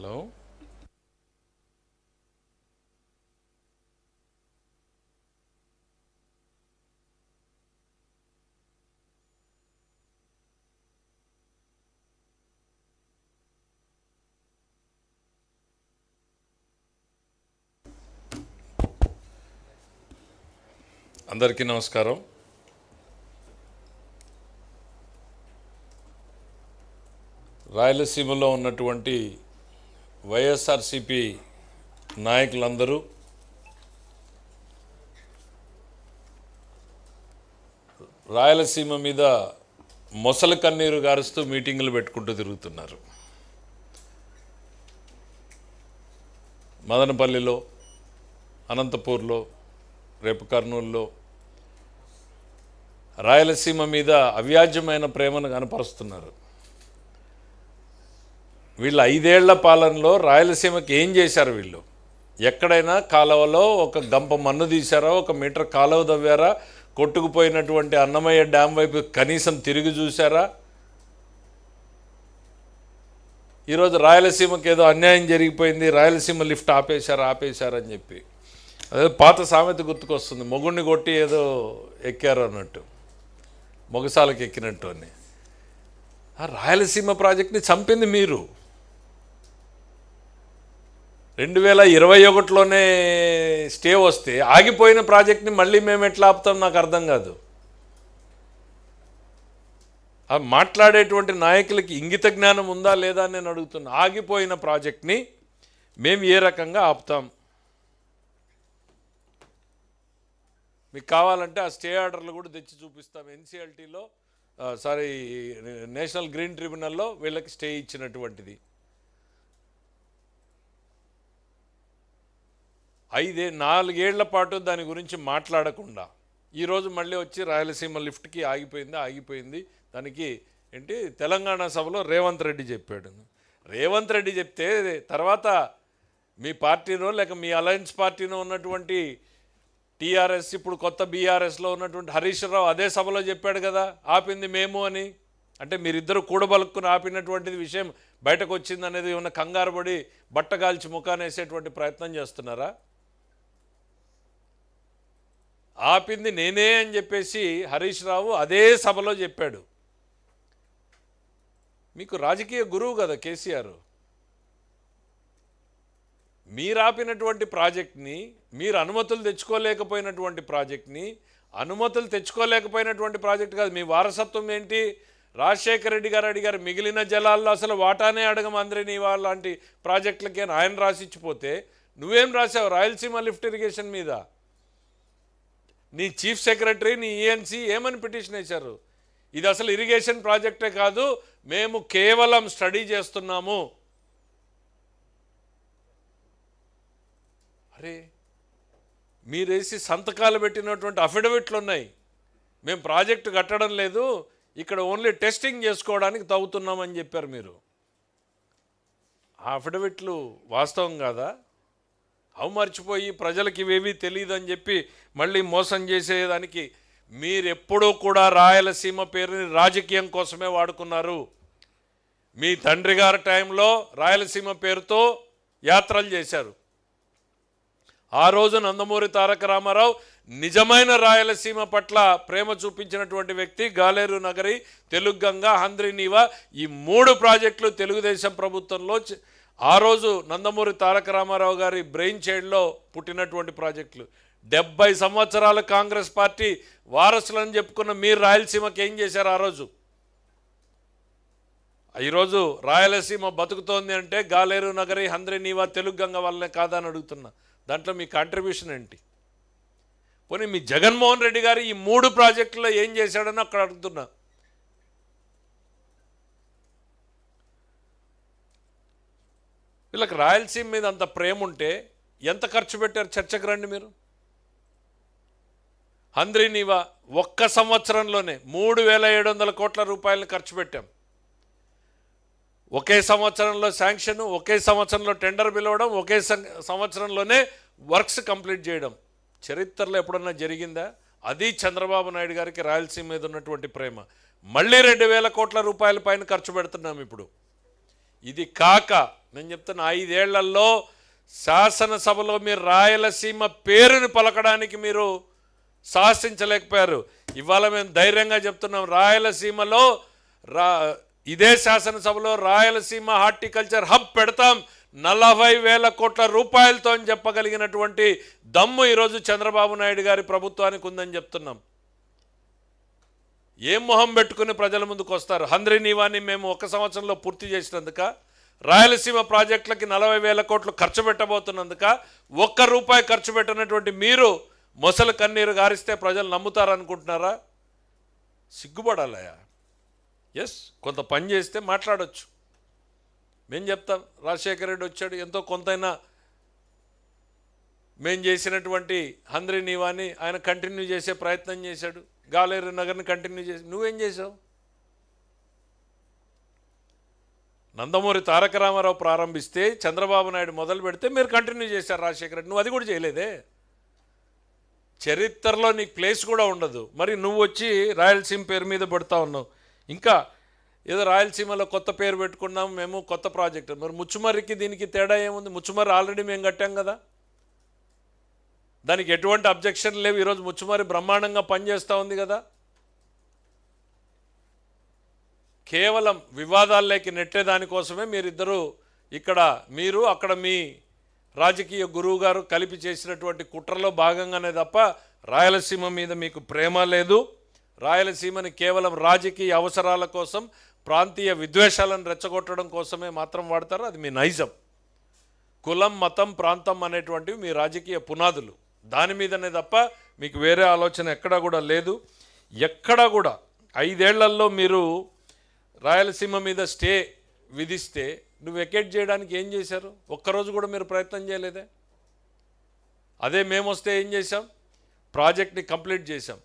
Hello. అందరికీ నమస్కారం. రాయలసీమలో ఉన్నటువంటి వైఎస్ఆర్సిపి నాయకులందరూ రాయలసీమ మీద మొసలి కన్నీరు గారుస్తూ మీటింగులు పెట్టుకుంటూ తిరుగుతున్నారు. మదనపల్లిలో, అనంతపూర్లో, రేపు కర్నూలులో రాయలసీమ మీద అవ్యాజ్యమైన ప్రేమను కనపరుస్తున్నారు. వీళ్ళు 5 ఏళ్ల పాలనలో రాయలసీమకి ఏం చేశారు? వీళ్ళు ఎక్కడైనా కాలువలో ఒక గంప మన్ను తీశారా? 1 మీటర్ కాలువ తవ్వారా? కొట్టుకుపోయినటువంటి అన్నమయ్య డ్యామ్ వైపు కనీసం తిరిగి చూశారా? ఈరోజు రాయలసీమకి ఏదో అన్యాయం జరిగిపోయింది, రాయలసీమ లిఫ్ట్ ఆపేశారని చెప్పి అదే పాత సామెత గుర్తుకొస్తుంది, మొగుడిని కొట్టి ఏదో ఎక్కారు అన్నట్టు, మొగసాలకు ఎక్కినట్టు అని. ఆ రాయలసీమ ప్రాజెక్ట్ని చంపింది మీరు. 2021లోనే స్టే వస్తే ఆగిపోయిన ప్రాజెక్ట్ని మళ్ళీ మేము ఎట్లా ఆపుతాం నాకు అర్థం కాదు. ఆ మాట్లాడేటువంటి నాయకులకి ఇంగిత జ్ఞానం ఉందా లేదా అని నేను అడుగుతున్నా. ఆగిపోయిన ప్రాజెక్ట్ని మేము ఏ రకంగా ఆపుతాం? మీకు కావాలంటే ఆ స్టే ఆర్డర్లు కూడా తెచ్చి చూపిస్తాం. ఎన్సిఎల్టీలో నేషనల్ గ్రీన్ ట్రిబ్యునల్లో వీళ్ళకి స్టే ఇచ్చినటువంటిది. 4 ఏళ్ల పాటు దాని గురించి మాట్లాడకుండా ఈరోజు మళ్ళీ వచ్చి రాయలసీమ లిఫ్ట్కి ఆగిపోయింది దానికి ఏంటి తెలంగాణ సభలో రేవంత్ రెడ్డి చెప్పాడు. రేవంత్ రెడ్డి చెప్తే తర్వాత మీ పార్టీనో లేక మీ అలయన్స్ పార్టీనో ఉన్నటువంటి టీఆర్ఎస్, ఇప్పుడు కొత్త బీఆర్ఎస్లో ఉన్నటువంటి హరీష్ రావు అదే సభలో చెప్పాడు కదా, ఆపింది మేము అని. అంటే మీరిద్దరు కూడబలుక్కుని ఆపినటువంటిది విషయం బయటకు వచ్చింది అనేది ఏమన్నా కంగారు పడి బట్టగాల్చి ముఖానేసేటువంటి ప్రయత్నం చేస్తున్నారా? ఆపింది నేనే అని చెప్పేసి హరీష్ రావు అదే సభలో చెప్పాడు. మీకు రాజకీయ గురువు కదా కేసీఆర్. మీరు ఆపినటువంటి ప్రాజెక్ట్ని, మీరు అనుమతులు తెచ్చుకోలేకపోయినటువంటి ప్రాజెక్ట్ కాదు. మీ వారసత్వం ఏంటి? రాజశేఖర రెడ్డి గారు అడిగారు, మిగిలిన జలాల్లో అసలు వాటానే అడగమందరి నీ లాంటి ప్రాజెక్టులకే ఆయన రాసిచ్చిపోతే నువ్వేం రాసావు? రాయలసీమ లిఫ్ట్ ఇరిగేషన్ మీద నీ చీఫ్ సెక్రటరీ, నీ ఈఎన్సీ ఏమని పిటిషన్ వేశారు? ఇది అసలు ఇరిగేషన్ ప్రాజెక్టే కాదు, మేము కేవలం స్టడీ చేస్తున్నాము. అరే, మీరేసి సంతకాలు పెట్టినటువంటి అఫిడవిట్లు ఉన్నాయి, మేము ప్రాజెక్టు కట్టడం లేదు, ఇక్కడ ఓన్లీ టెస్టింగ్ చేసుకోవడానికి తవ్వుతున్నామని చెప్పారు మీరు. ఆ అఫిడవిట్లు వాస్తవం కాదా? మర్చిపోయి ప్రజలకి ఇవేవీ తెలియదు అని చెప్పి మళ్ళీ మోసం చేసేదానికి మీరెప్పుడూ కూడా రాయలసీమ పేరుని రాజకీయం కోసమే వాడుకున్నారు. మీ తండ్రి గారి టైంలో రాయలసీమ పేరుతో యాత్రలు చేశారు. ఆ రోజు నందమూరి తారక రామారావు నిజమైన రాయలసీమ పట్ల ప్రేమ చూపించినటువంటి వ్యక్తి. గాలేరు నగరి, తెలుగుగంగ, హంద్రీనీవా ఈ 3 ప్రాజెక్టులు తెలుగుదేశం ప్రభుత్వంలో ఆ రోజు నందమూరి తారక రామారావు గారి బ్రెయిన్ చైల్డ్లో పుట్టినటువంటి ప్రాజెక్టులు. 70 సంవత్సరాలు కాంగ్రెస్ పార్టీ వారసులని చెప్పుకున్న మీరు రాయలసీమకి ఏం చేశారు ఆ రోజు? ఈరోజు రాయలసీమ బతుకుతోంది అంటే గాలేరు నగరి, హంద్రీనీవా, తెలుగుగంగ వల్లనే కాదని అడుగుతున్నా. దాంట్లో మీ కాంట్రిబ్యూషన్ ఏంటి? పోనీ మీ జగన్మోహన్ రెడ్డి గారు ఈ 3 ప్రాజెక్టుల్లో ఏం చేశాడని అక్కడ అడుగుతున్నా. వీళ్ళకి రాయలసీమ మీద అంత ప్రేమ ఉంటే ఎంత ఖర్చు పెట్టారు చర్చకు రండి మీరు. హంద్రీనీవా ఒక్క సంవత్సరంలోనే 3700 కోట్ల రూపాయలను ఖర్చు పెట్టాం. ఒకే సంవత్సరంలో శాంక్షన్, ఒకే సంవత్సరంలో టెండర్ పిలవడం, ఒకే సంవత్సరంలోనే వర్క్స్ కంప్లీట్ చేయడం చరిత్రలో ఎప్పుడన్నా జరిగిందా? అది చంద్రబాబు నాయుడు గారికి రాయలసీమ మీద ఉన్నటువంటి ప్రేమ. మళ్ళీ 2000 కోట్ల రూపాయల పైన ఖర్చు పెడుతున్నాం ఇప్పుడు. ఇది కాక నేను చెప్తున్నా 5 ఏళ్లలో శాసనసభలో మీరు రాయలసీమ పేరుని పలకడానికి మీరు సాహసించలేకపోయారు. ఇవాళ మేము ధైర్యంగా చెప్తున్నాం, రాయలసీమలో ఇదే శాసనసభలో రాయలసీమ హార్టికల్చర్ హబ్ పెడతాం 40,000 కోట్ల రూపాయలతో అని చెప్పగలిగినటువంటి దమ్ము ఈరోజు చంద్రబాబు నాయుడు గారి ప్రభుత్వానికి ఉందని చెప్తున్నాం. ఏం మొహం పెట్టుకుని ప్రజల ముందుకు వస్తారు? హంద్రీ నీవాని మేము 1 సంవత్సరంలో పూర్తి చేసినందుక, రాయలసీమ ప్రాజెక్టులకి 40,000 కోట్లు ఖర్చు పెట్టబోతున్నందుక, 1 రూపాయి ఖర్చు పెట్టినటువంటి మీరు మొసలు కన్నీరు గారిస్తే ప్రజలు నమ్ముతారనుకుంటున్నారా? సిగ్గుపడాలయా. ఎస్, కొంత పని చేస్తే మాట్లాడొచ్చు. మేము చెప్తాం, రాజశేఖర రెడ్డి వచ్చాడు, ఎంతో కొంతైనా మేము చేసినటువంటి హంద్రీ నీవాని ఆయన కంటిన్యూ చేసే ప్రయత్నం చేశాడు, గాలేరు నగర్ని కంటిన్యూ చేసి. నువ్వేం చేసావు? నందమూరి తారక రామారావు ప్రారంభిస్తే చంద్రబాబు నాయుడు మొదలు పెడితే మీరు కంటిన్యూ చేశారు రాజశేఖర రెడ్డి. నువ్వు అది కూడా చేయలేదే. చరిత్రలో నీకు ప్లేస్ కూడా ఉండదు. మరి నువ్వు వచ్చి రాయలసీమ పేరు మీద పెడతా ఉన్నావు. ఇంకా ఏదో రాయలసీమలో కొత్త పేరు పెట్టుకున్నాం మేము, కొత్త ప్రాజెక్టు. మరి ముచ్చుమర్రికి దీనికి తేడా ఏముంది? ముచ్చుమర్రి ఆల్రెడీ మేము కట్టాం కదా, దానికి ఎటువంటి అబ్జెక్షన్ లేవు. ఈరోజు ముచ్చుమర్రి బ్రహ్మాండంగా పనిచేస్తూ ఉంది కదా. కేవలం వివాదాల్లోకి నెట్టే దానికోసమే మీరిద్దరూ ఇక్కడ, మీరు అక్కడ మీ రాజకీయ గురువు గారు కలిపి చేసినటువంటి కుట్రలో భాగంగానే తప్ప రాయలసీమ మీద మీకు ప్రేమ లేదు. రాయలసీమని కేవలం రాజకీయ అవసరాల కోసం, ప్రాంతీయ విద్వేషాలను రెచ్చగొట్టడం కోసమే మాత్రం వాడతారు. అది మీ నైజం. కులం, మతం, ప్రాంతం అనేటువంటివి మీ రాజకీయ పునాదులు. దాని మీదనే తప్ప మీకు వేరే ఆలోచన ఎక్కడా కూడా లేదు. ఎక్కడా కూడా 5 ఏళ్లలో మీరు రాయలసీమ మీద స్టే విధిస్తే నువ్వు వెకేట్ చేయడానికి ఏం చేశారు? ఒక్కరోజు కూడా మీరు ప్రయత్నం చేయలేదే. అదే మేము వస్తే ఏం చేశాం? ప్రాజెక్ట్ని కంప్లీట్ చేశాం.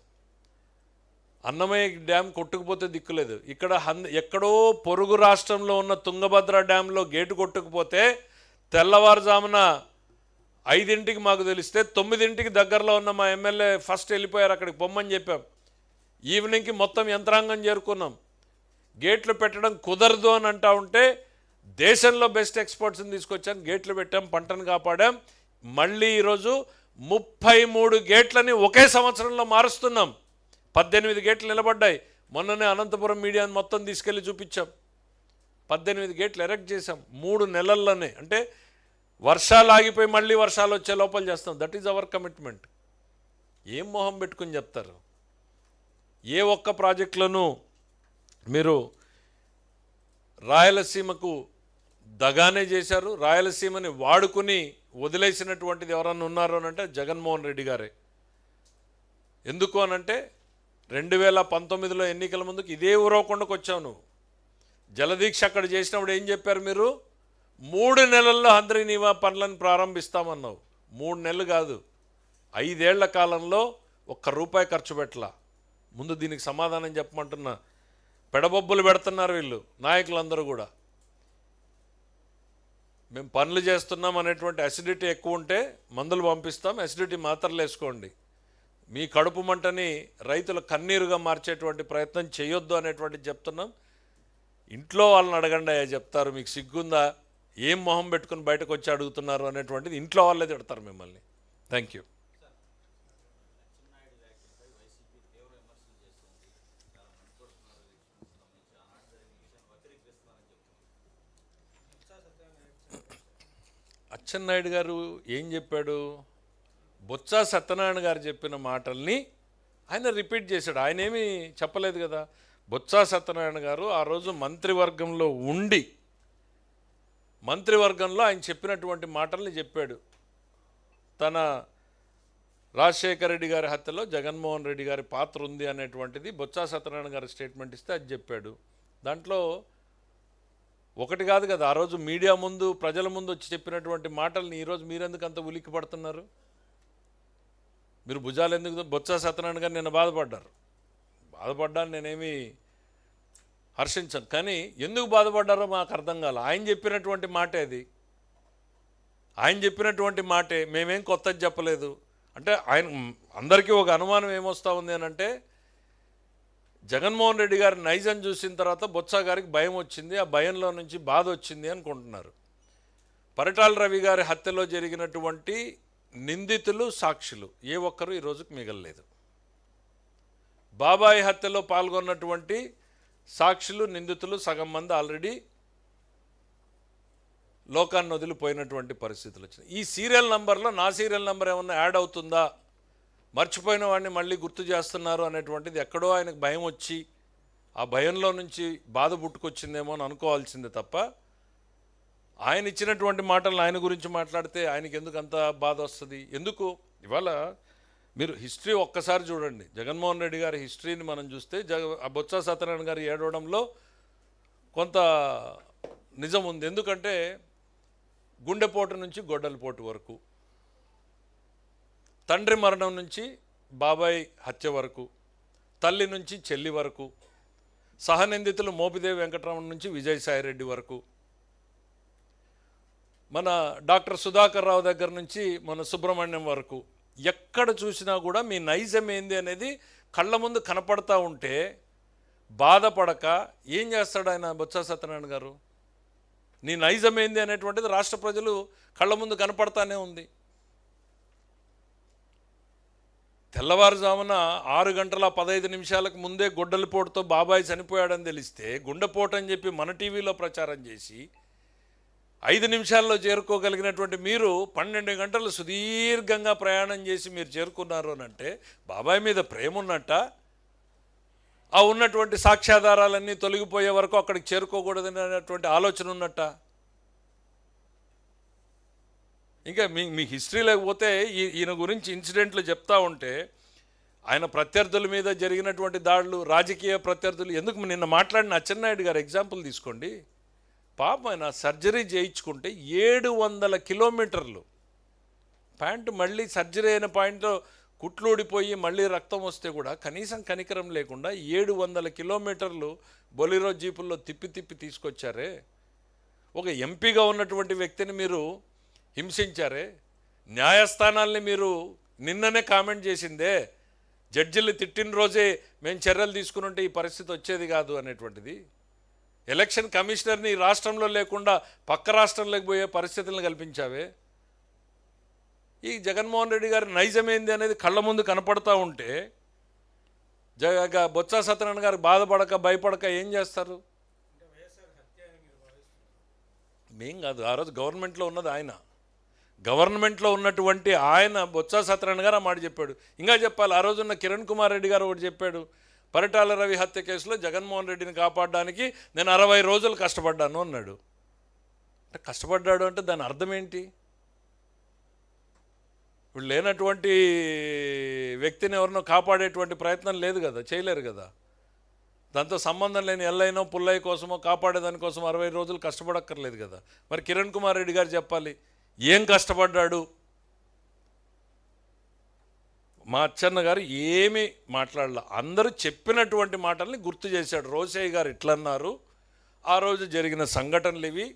అన్నమయ్య డ్యామ్ కొట్టుకుపోతే దిక్కులేదు. ఇక్కడ ఎక్కడో పొరుగు రాష్ట్రంలో ఉన్న తుంగభద్ర డ్యాంలో గేటు కొట్టుకుపోతే తెల్లవారుజామున 5ంటికి మాకు తెలిస్తే 9ంటికి దగ్గరలో ఉన్న మా ఎమ్మెల్యే ఫస్ట్ వెళ్ళిపోయారు, అక్కడికి పొమ్మని చెప్పాం. ఈవినింగ్కి మొత్తం యంత్రాంగం చేరుకున్నాం. గేట్లు పెట్టడం కుదరదు అని అంటా ఉంటే దేశంలో బెస్ట్ ఎక్స్పర్ట్స్ని తీసుకొచ్చాం, గేట్లు పెట్టాం, పంటను కాపాడాం. మళ్ళీ ఈరోజు 33 గేట్లని ఒకే సంవత్సరంలో మారుస్తున్నాం. 18 గేట్లు నిలబడ్డాయి. మొన్ననే అనంతపురం మీడియాని మొత్తం తీసుకెళ్ళి చూపించాం. 18 గేట్లు ఎరెక్ట్ చేశాం 3 నెలల్లోనే. అంటే వర్షాలు ఆగిపోయి మళ్ళీ వర్షాలు వచ్చే లోపల చేస్తాం. That is our commitment. ఏం మొహం పెట్టుకుని చెప్తారు? ఏ ఒక్క ప్రాజెక్టులను మీరు రాయలసీమకు దగానే చేశారు. రాయలసీమని వాడుకుని వదిలేసినటువంటిది ఎవరన్నా ఉన్నారు అని అంటే జగన్మోహన్ రెడ్డి గారే. ఎందుకు అనంటే 2019లో ఎన్నికల ముందుకు ఇదే ఊరవకొండకు వచ్చావు నువ్వు. జలదీక్ష అక్కడ చేసినప్పుడు ఏం చెప్పారు మీరు? 3 నెలల్లో హంద్రీ నీవా పనులను ప్రారంభిస్తామన్నావు. 3 నెలలు కాదు, 5 ఏళ్ల కాలంలో 1 రూపాయి ఖర్చు పెట్టలా. ముందు దీనికి సమాధానం చెప్పమంటున్నా. పెడబొబ్బులు పెడుతున్నారు వీళ్ళు నాయకులందరూ కూడా. మేము పనులు చేస్తున్నాం అనేటువంటి అసిడిటీ ఎక్కువ ఉంటే మందులు పంపిస్తాం, అసిడిటీ మాత్రలు వేసుకోండి. మీ కడుపు మంటని రైతుల కన్నీరుగా మార్చేటువంటి ప్రయత్నం చేయొద్దు అనేటువంటిది చెప్తున్నాం. ఇంట్లో వాళ్ళని అడగండి అయ్యా, చెప్తారు. మీకు సిగ్గుందా? ఏం మొహం పెట్టుకుని బయటకు వచ్చి అడుగుతున్నారు అనేటువంటిది ఇంట్లో వాళ్ళే తిడతారు మిమ్మల్ని. Thank you. అచ్చెన్నాయుడు గారు ఏం చెప్పాడు? బొత్స సత్యనారాయణ గారు చెప్పిన మాటల్ని ఆయన రిపీట్ చేశాడు. ఆయన ఏమీ చెప్పలేదు కదా. బొత్స సత్యనారాయణ గారు ఆ రోజు మంత్రివర్గంలో ఉండి మంత్రివర్గంలో ఆయన చెప్పినటువంటి మాటల్ని చెప్పాడు. తన రాజశేఖర రెడ్డి గారి హత్యలో జగన్మోహన్ రెడ్డి గారి పాత్ర ఉంది అనేటువంటిది బొత్స సత్యనారాయణ గారు స్టేట్మెంట్ ఇస్తే అది చెప్పాడు. దాంట్లో ఒకటి కాదు కదా, ఆ రోజు మీడియా ముందు ప్రజల ముందు వచ్చి చెప్పినటువంటి మాటల్ని ఈరోజు మీరెందుకు అంత ఉలిక్కి పడుతున్నారు? మీరు భుజాలు ఎందుకు? బొత్స సత్యనారాయణ గారు నిన్న బాధపడ్డాను, నేనేమి హర్షించను. కానీ ఎందుకు బాధపడ్డారో మాకు అర్థం కాల. ఆయన చెప్పినటువంటి మాటే అది. ఆయన చెప్పినటువంటి మాటే, మేమేం కొత్తది చెప్పలేదు. అంటే ఆయన అందరికీ ఒక అనుమానం ఏమొస్తూ ఉంది అని అంటే, జగన్మోహన్ రెడ్డి గారి నైజం చూసిన తర్వాత బొత్స గారికి భయం వచ్చింది, ఆ భయంలో నుంచి బాధ వచ్చింది అనుకుంటున్నారు. పరిటాల రవి గారి హత్యలో జరిగినటువంటి నిందితులు సాక్షులు ఏ ఒక్కరు ఈ రోజుకు మిగలలేదు. బాబాయ్ హత్యలో పాల్గొన్నటువంటి సాక్షులు నిందితులు సగం మంది ఆల్రెడీ లోకాన్ని వదిలిపోయినటువంటి పరిస్థితులు వచ్చినాయి. ఈ సీరియల్ నంబర్లో నా సీరియల్ నంబర్ ఏమన్నా యాడ్ అవుతుందా, మర్చిపోయిన వాడిని మళ్ళీ గుర్తు చేస్తున్నారు అనేటువంటిది ఎక్కడో ఆయనకు భయం వచ్చి ఆ భయంలో నుంచి బాధ పుట్టుకొచ్చిందేమో అని అనుకోవాల్సిందే తప్ప ఆయన ఇచ్చినటువంటి మాటలను ఆయన గురించి మాట్లాడితే ఆయనకి ఎందుకు అంత బాధ వస్తుంది? ఎందుకు? ఇవాళ మీరు హిస్టరీ ఒక్కసారి చూడండి. జగన్మోహన్ రెడ్డి గారి హిస్టరీని మనం చూస్తే బొత్స సత్యనారాయణ గారు ఏడవడంలో కొంత నిజం ఉంది. ఎందుకంటే గుండెపోటు నుంచి గొడ్డలిపోటు వరకు, తండ్రి మరణం నుంచి బాబాయ్ హత్య వరకు, తల్లి నుంచి చెల్లి వరకు, సహనిందితులు మోపిదేవి వెంకటరమణ నుంచి విజయసాయిరెడ్డి వరకు, మన డాక్టర్ సుధాకర్ రావు దగ్గర నుంచి మన సుబ్రహ్మణ్యం వరకు, ఎక్కడ చూసినా కూడా మీ నైజం ఏంది అనేది కళ్ళ ముందు కనపడతా ఉంటే బాధపడక ఏం చేస్తాడు ఆయన బొత్స సత్యనారాయణ గారు? నీ నైజం ఏంది అనేటువంటిది రాష్ట్ర ప్రజలు కళ్ళ ముందు కనపడతానే ఉంది. తెల్లవారుజామున 6:15 ముందే గొడ్డలిపోటుతో బాబాయ్ చనిపోయాడని తెలిస్తే గుండెపోటు అని చెప్పి మన టీవీలో ప్రచారం చేసి 5 నిమిషాల్లో చేరుకోగలిగినటువంటి మీరు 12 గంటలు సుదీర్ఘంగా ప్రయాణం చేసి మీరు చేరుకున్నారు అని అంటే బాబాయ్ మీద ప్రేమ ఉన్నట్ట? ఆ ఉన్నటువంటి సాక్ష్యాధారాలన్నీ తొలగిపోయే వరకు అక్కడికి చేరుకోకూడదని అనేటువంటి ఆలోచన ఉన్నట్ట? ఇంకా మీ హిస్టరీ లేకపోతే ఈయన గురించి ఇన్సిడెంట్లు చెప్తా ఉంటే ఆయన ప్రత్యర్థుల మీద జరిగినటువంటి దాడులు, రాజకీయ ప్రత్యర్థులు, ఎందుకు నిన్న మాట్లాడిన అచ్చెన్నాయుడు గారు ఎగ్జాంపుల్ తీసుకోండి. పాపం ఆయన సర్జరీ చేయించుకుంటే 700 కిలోమీటర్లు ప్యాంటు మళ్ళీ సర్జరీ అయిన పాయింట్లో కుట్లు ఊడిపోయి మళ్ళీ రక్తం వస్తే కూడా కనీసం కనికరం లేకుండా 700 కిలోమీటర్లు బొలిరో జీపుల్లో తిప్పి తీసుకొచ్చారే. ఒక ఎంపీగా ఉన్నటువంటి వ్యక్తిని మీరు హింసించారే. న్యాయస్థానాల్ని మీరు నిన్ననే కామెంట్ చేసిందే, జడ్జిలు తిట్టిన రోజే మేము చర్యలు తీసుకుని ఈ పరిస్థితి వచ్చేది కాదు అనేటువంటిది. ఎలక్షన్ కమిషనర్ని రాష్ట్రంలో లేకుండా పక్క రాష్ట్రంలోకి పోయే పరిస్థితులను కల్పించావే. ఈ జగన్మోహన్ రెడ్డి గారి నైజమేంది అనేది కళ్ళ ముందు కనపడతా ఉంటే బొత్స సత్యనారాయణ గారు బాధపడక భయపడక ఏం చేస్తారు? మేం కాదు, ఆ రోజు గవర్నమెంట్లో ఉన్నది ఆయన. గవర్నమెంట్లో ఉన్నటువంటి ఆయన బొత్స సత్యనారాయణ గారు ఆ మాట చెప్పాడు. ఇంకా చెప్పాలి, ఆ రోజున్న కిరణ్ కుమార్ రెడ్డి గారు ఒకటి చెప్పాడు, పరిటాల రవి హత్య కేసులో జగన్మోహన్ రెడ్డిని కాపాడడానికి నేను 60 రోజులు కష్టపడ్డాను అన్నాడు. అంటే కష్టపడ్డాడు అంటే దాని అర్థం ఏంటి? ఇప్పుడు లేనటువంటి వ్యక్తిని ఎవరినో కాపాడేటువంటి ప్రయత్నం లేదు కదా, చేయలేరు కదా. దాంతో సంబంధం లేని ఎల్లైనో పుల్లయ్య కోసమో కాపాడేదానికోసం 60 రోజులు కష్టపడక్కర్లేదు కదా. మరి కిరణ్ కుమార్ రెడ్డి గారు చెప్పాలి ఏం కష్టపడ్డాడు. మా అచ్చన్న గారు ఏమీ మాట్లాడాల, అందరూ చెప్పినటువంటి మాటల్ని గుర్తు చేశాడు. రోసయ్య గారు ఇట్లన్నారు, ఆ రోజు జరిగిన సంఘటనలు ఇవి,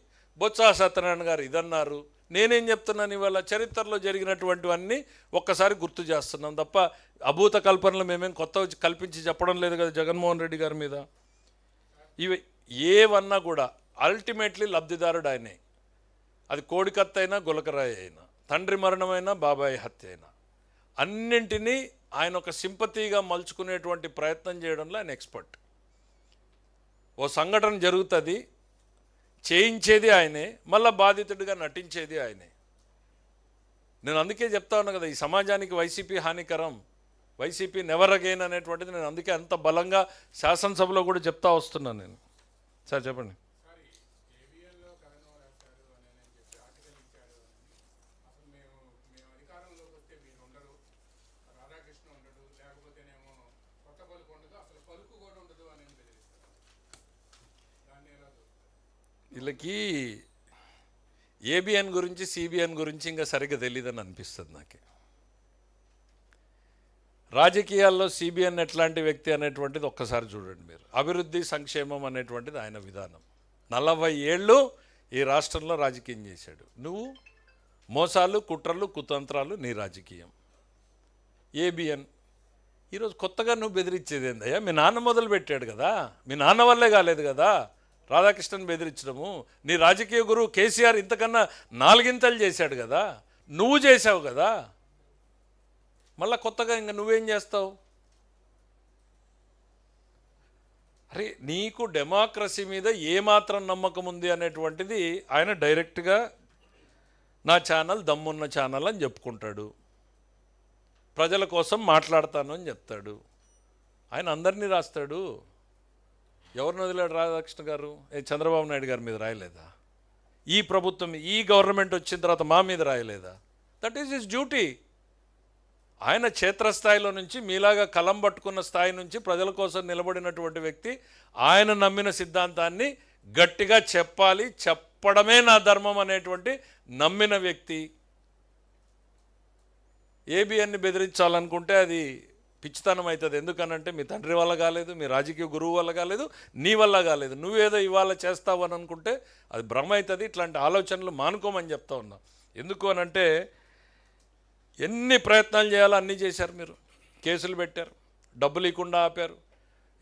బొత్స సత్యనారాయణ గారు ఇదన్నారు. నేనేం చెప్తున్నాను, ఇవాళ చరిత్రలో జరిగినటువంటివన్నీ ఒక్కసారి గుర్తు చేస్తున్నాం తప్ప అభూత కల్పనలు మేమేం కొత్త కల్పించి చెప్పడం లేదు కదా జగన్మోహన్ రెడ్డి గారి మీద. ఇవి ఏవన్నా కూడా అల్టిమేట్లీ లబ్ధిదారుడు ఆయనే. అది కోడికత్త అయినా గులకరాయి అయినా, తండ్రి మరణమైనా బాబాయ్ హత్య అయినా, అన్నింటినీ ఆయన ఒక సింపతిగా మలుచుకునేటువంటి ప్రయత్నం చేయడంలో ఆయన ఎక్స్పర్ట్. ఓ సంఘటన జరుగుతుంది, చేయించేది ఆయనే, మళ్ళీ బాధితుడిగా నటించేది ఆయనే. నేను అందుకే చెప్తా ఉన్నా కదా, ఈ సమాజానికి వైసీపీ హానికరం, వైసీపీ నెవర్ అగైన్ అనేటువంటిది నేను అందుకే అంత బలంగా శాసనసభలో కూడా చెప్తా వస్తున్నాను నేను. సార్ చెప్పండి. వీళ్ళకి ఏబిఎన్ గురించి సిబిఎన్ గురించి ఇంకా సరిగ్గా తెలియదని అనిపిస్తుంది నాకు. రాజకీయాల్లో సిబిఎన్ ఎట్లాంటి వ్యక్తి అనేటువంటిది ఒక్కసారి చూడండి మీరు. అభివృద్ధి సంక్షేమం అనేటువంటిది ఆయన విధానం. 40 ఏళ్ళు ఈ రాష్ట్రంలో రాజకీయం చేశాడు. నువ్వు మోసాలు కుట్రలు కుతంత్రాలు నీ రాజకీయం. ఈరోజు కొత్తగా నువ్వు బెదిరించేది ఏందయ్యా? మీ నాన్న మొదలు పెట్టాడు కదా, మీ నాన్న వల్లే కాలేదు కదా రాధాకృష్ణన్ బెదిరించడము. నీ రాజకీయ గురువు కేసీఆర్ ఇంతకన్నా 4 ఇంతలు చేశాడు కదా, నువ్వు చేసావు కదా, మళ్ళా కొత్తగా ఇంకా నువ్వేం చేస్తావు? అరే నీకు డెమోక్రసీ మీద ఏమాత్రం నమ్మకం ఉంది అనేటువంటిది ఆయన డైరెక్ట్గా నా ఛానల్ దమ్మున్న ఛానల్ అని చెప్పుకుంటాడు, ప్రజల కోసం మాట్లాడతాను అని చెప్తాడు. ఆయన అందరినీ రాస్తాడు. ఎవరిని వదిలాడు రాధాకృష్ణ గారు? చంద్రబాబు నాయుడు గారి మీద రాయలేదా? ఈ ప్రభుత్వం ఈ గవర్నమెంట్ వచ్చిన తర్వాత మా మీద రాయలేదా? That is his duty. ఆయన క్షేత్రస్థాయిలో నుంచి మీలాగా కలం పట్టుకున్న స్థాయి నుంచి ప్రజల కోసం నిలబడినటువంటి వ్యక్తి, ఆయన నమ్మిన సిద్ధాంతాన్ని గట్టిగా చెప్పాలి, చెప్పడమే నా ధర్మం అనేటువంటి నమ్మిన వ్యక్తి. ఏబిఎన్ని బెదిరించాలనుకుంటే అది పిచ్చితనం అవుతుంది. ఎందుకనంటే మీ తండ్రి వల్ల కాలేదు, మీ రాజకీయ గురువు వల్ల కాలేదు, నీ వల్ల కాలేదు. నువ్వేదో ఇవాళ చేస్తావు అని అనుకుంటే అది భ్రమ అవుతుంది. ఇట్లాంటి ఆలోచనలు మానుకోమని చెప్తా ఉన్నా. ఎందుకు అనంటే ఎన్ని ప్రయత్నాలు చేయాలో అన్నీ చేశారు మీరు. కేసులు పెట్టారు, డబ్బులు ఇవ్వకుండా ఆపారు,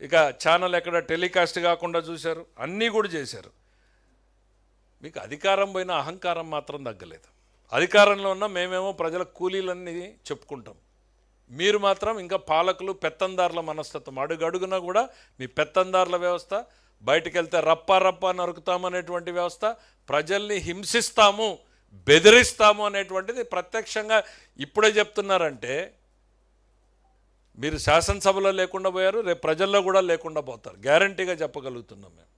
ఇక ఛానల్ ఎక్కడ టెలికాస్ట్ కాకుండా చూశారు, అన్నీ కూడా చేశారు. మీకు అధికారం పోయిన అహంకారం మాత్రం తగ్గలేదు. అధికారంలో ఉన్న మేమేమో ప్రజల కూలీలన్నీ చెప్పుకుంటాం, మీరు మాత్రం ఇంకా పాలకులు పెత్తందారుల మనస్తత్వం. అడుగడుగునా కూడా మీ పెత్తందారుల వ్యవస్థ, బయటికి వెళ్తే రప్పా రప్పా నరుకుతామనేటువంటి వ్యవస్థ, ప్రజల్ని హింసిస్తాము, బెదిరిస్తాము అనేటువంటిది ప్రత్యక్షంగా ఇప్పుడే చెప్తున్నారంటే మీరు శాసనసభలో లేకుండా పోయారు, రేపు ప్రజల్లో కూడా లేకుండా పోతారు, గ్యారంటీగా చెప్పగలుగుతున్నాం మేము.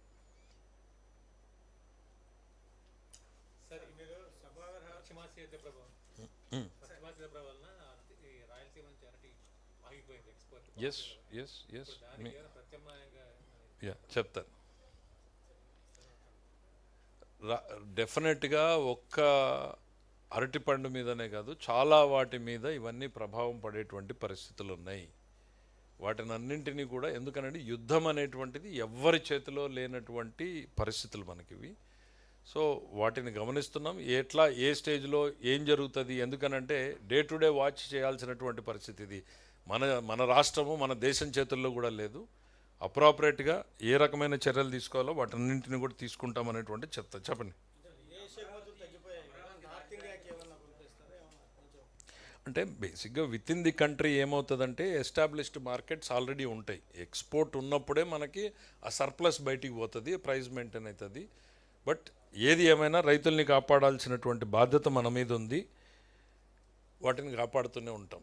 చెప్తాను. డెఫినెట్గా ఒక్క అరటిపండు మీదనే కాదు, చాలా వాటి మీద ఇవన్నీ ప్రభావం పడేటువంటి పరిస్థితులు ఉన్నాయి. వాటిని అన్నింటినీ కూడా, ఎందుకనంటే యుద్ధం అనేటువంటిది ఎవ్వరి చేతిలో లేనటువంటి పరిస్థితులు మనకివి. సో వాటిని గమనిస్తున్నాం, ఎట్లా ఏ స్టేజ్లో ఏం జరుగుతుంది. ఎందుకనంటే డే టు డే వాచ్ చేయాల్సినటువంటి పరిస్థితి ఇది. మన రాష్ట్రము మన దేశం చేతుల్లో కూడా లేదు. అప్రాపరేట్గా ఏ రకమైన చర్యలు తీసుకోవాలో వాటన్నింటిని కూడా తీసుకుంటామనేటువంటి చెప్పండి. అంటే బేసిక్గా విత్ ఇన్ ది కంట్రీ ఏమవుతుందంటే ఎస్టాబ్లిష్డ్ మార్కెట్స్ ఆల్రెడీ ఉంటాయి. ఎక్స్పోర్ట్ ఉన్నప్పుడే మనకి ఆ సర్ప్లస్ బయటికి పోతుంది, ప్రైస్ మెయింటైన్ అవుతుంది. బట్ ఏది ఏమైనా రైతుల్ని కాపాడాల్సినటువంటి బాధ్యత మన మీద ఉంది, వాటిని కాపాడుతూనే ఉంటాం.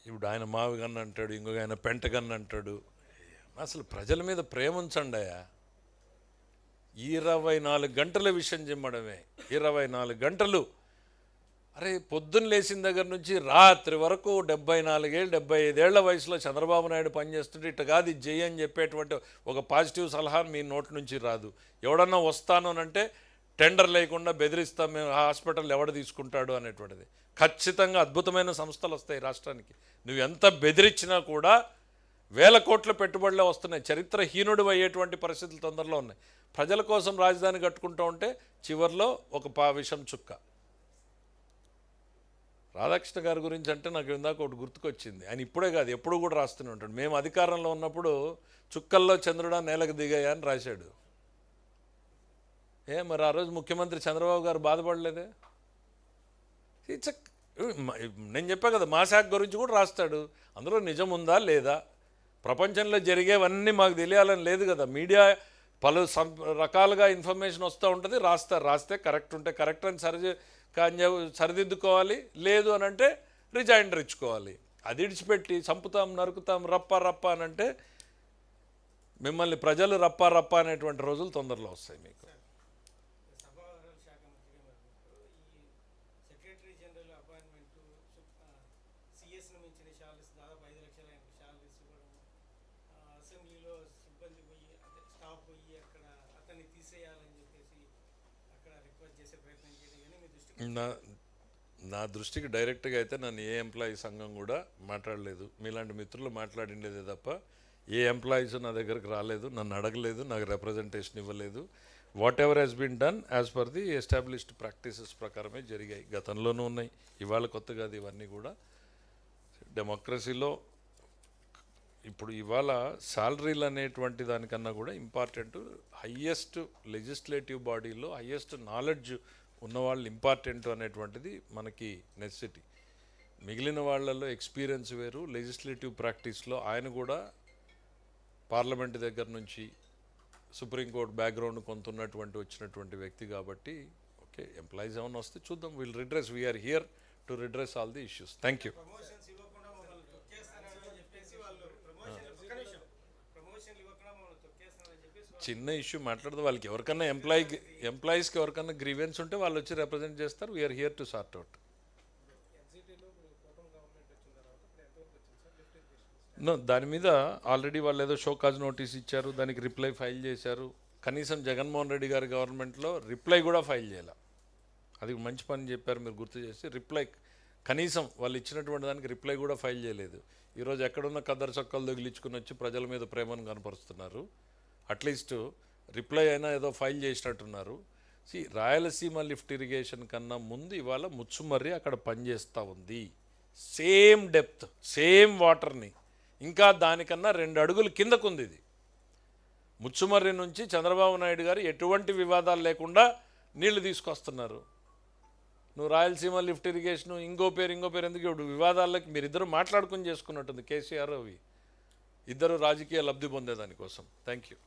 ఇప్పుడు ఆయన మావిగన్ అంటాడు, ఇంకొక ఆయన పెంటగన్ అంటాడు. అసలు ప్రజల మీద ప్రేమ ఉంచండి అయ్యా. 24 గంటల విషయం చిమ్మడమే, 24 గంటలు. అరే పొద్దున్న లేచిన దగ్గర నుంచి రాత్రి వరకు 74 ఏళ్ళు 75 ఏళ్ల వయసులో చంద్రబాబు నాయుడు పనిచేస్తుంటే ఇట్ట కాదు ఇది చెయ్యి అని చెప్పేటువంటి ఒక పాజిటివ్ సలహా మీ నోటి నుంచి రాదు. ఎవడన్నా వస్తాను అంటే టెండర్ లేకుండా బెదిరిస్తాం మేము, హాస్పిటల్ ఎవడు తీసుకుంటాడు అనేటువంటిది. ఖచ్చితంగా అద్భుతమైన సంస్థలు వస్తాయి రాష్ట్రానికి. నువ్వు ఎంత బెదిరించినా కూడా 1000 కోట్ల పెట్టుబడులే వస్తున్నాయి. చరిత్రహీనుడు అయ్యేటువంటి పరిస్థితులు తొందరలో ఉన్నాయి. ప్రజల కోసం రాజధాని కట్టుకుంటూ ఉంటే చివరిలో ఒక విషం చుక్క. రాధాకృష్ణ గారి గురించి అంటే నాకు ఇందాక ఒకటి గుర్తుకొచ్చింది. ఆయన ఇప్పుడే కాదు ఎప్పుడు కూడా రాస్తూనే ఉంటాడు. మేము అధికారంలో ఉన్నప్పుడు చుక్కల్లో చంద్రుడా నేలకు దిగాయా అని రాశాడు. మరి ఆ రోజు ముఖ్యమంత్రి చంద్రబాబు గారు బాధపడలేదే? నేను చెప్పా కదా, మా శాఖ గురించి కూడా రాస్తాడు. అందులో నిజం ఉందా లేదా, ప్రపంచంలో జరిగేవన్నీ మాకు తెలియాలని లేదు కదా. మీడియా పలు రకాలుగా ఇన్ఫర్మేషన్ వస్తూ ఉంటుంది, రాస్తే కరెక్ట్ ఉంటే కరెక్ట్ అని సరిదిద్దుకోవాలి, లేదు అని అంటే రిజైండర్ ఇచ్చుకోవాలి. అది ఇడిచిపెట్టి చంపుతాం నరుకుతాం రప్ప రప్ప అని అంటే మిమ్మల్ని ప్రజలు రప్ప రప్ప అనేటువంటి రోజులు తొందరలో వస్తాయి మీకు. నా దృష్టికి డైరెక్ట్గా అయితే నన్ను ఏ ఎంప్లాయీ సంఘం కూడా మాట్లాడలేదు. మీలాంటి మిత్రులు మాట్లాడిండేదే తప్ప ఏ ఎంప్లాయీస్ నా దగ్గరకు రాలేదు, నన్ను అడగలేదు, నాకు రిప్రజెంటేషన్ ఇవ్వలేదు. Whatever has been done as per the established practices ప్రకారమే జరిగాయి. గతంలోనూ ఉన్నాయి, ఇవాళ కొత్త కాదు ఇవన్నీ కూడా. డెమోక్రసీలో ఇప్పుడు ఇవాళ శాలరీలు అనేటువంటి దానికన్నా కూడా ఇంపార్టెంట్ హయ్యెస్ట్ లెజిస్లేటివ్ బాడీలో హయ్యెస్ట్ నాలెడ్జ్ ఉన్నవాళ్ళు ఇంపార్టెంట్ అనేటువంటిది మనకి నెసెసిటీ. మిగిలిన వాళ్ళల్లో ఎక్స్పీరియన్స్ వేరు. లెజిస్లేటివ్ ప్రాక్టీస్లో ఆయన కూడా పార్లమెంట్ దగ్గర నుంచి సుప్రీంకోర్టు బ్యాక్గ్రౌండ్ కొంత ఉన్నటువంటి వచ్చినటువంటి వ్యక్తి కాబట్టి ఓకే, ఎంప్లాయీస్ ఏమైనా వస్తే చూద్దాం. Will redress, we are here to redress all the issues. Thank you. చిన్న ఇష్యూ మాట్లాడదు, వాళ్ళకి ఎవరికన్నా ఎంప్లాయీస్కి ఎవరికన్నా గ్రీవెన్స్ ఉంటే వాళ్ళు వచ్చి రిప్రజెంట్ చేస్తారు. We are here to sort out. No, దాని మీద ఆల్రెడీ వాళ్ళు ఏదో షోకాజ్ నోటీస్ ఇచ్చారు, దానికి రిప్లై ఫైల్ చేశారు. కనీసం జగన్మోహన్ రెడ్డి గారి గవర్నమెంట్లో రిప్లై కూడా ఫైల్ చేయాలి. అది మంచి పని చెప్పారు మీరు గుర్తు చేసి. రిప్లై కనీసం వాళ్ళు ఇచ్చినటువంటి దానికి రిప్లై కూడా ఫైల్ చేయలేదు. ఈరోజు ఎక్కడున్న కద్దరు చొక్కలు తగిలించుకుని వచ్చి ప్రజల మీద ప్రేమను కనపరుస్తున్నారు. అట్లీస్ట్ రిప్లై అయినా ఏదో ఫైల్ చేసినట్టున్నారు. రాయలసీమ లిఫ్ట్ ఇరిగేషన్ కన్నా ముందు ఇవాళ ముచ్చుమర్రి అక్కడ పనిచేస్తూ ఉంది. సేమ్ డెప్త్, సేమ్ వాటర్ని, ఇంకా దానికన్నా 2 అడుగులు కిందకుంది ఇది. ముచ్చుమర్రి నుంచి చంద్రబాబు నాయుడు గారు ఎటువంటి వివాదాలు లేకుండా నీళ్లు తీసుకొస్తున్నారు. నువ్వు రాయలసీమ లిఫ్ట్ ఇరిగేషన్ ఇంకో పేరు ఎందుకు? ఇప్పుడు వివాదాలకి మీరిద్దరు మాట్లాడుకుని చేసుకున్నట్టుంది కేసీఆర్. అవి ఇద్దరు రాజకీయ లబ్ధి పొందేదానికోసం. Thank you.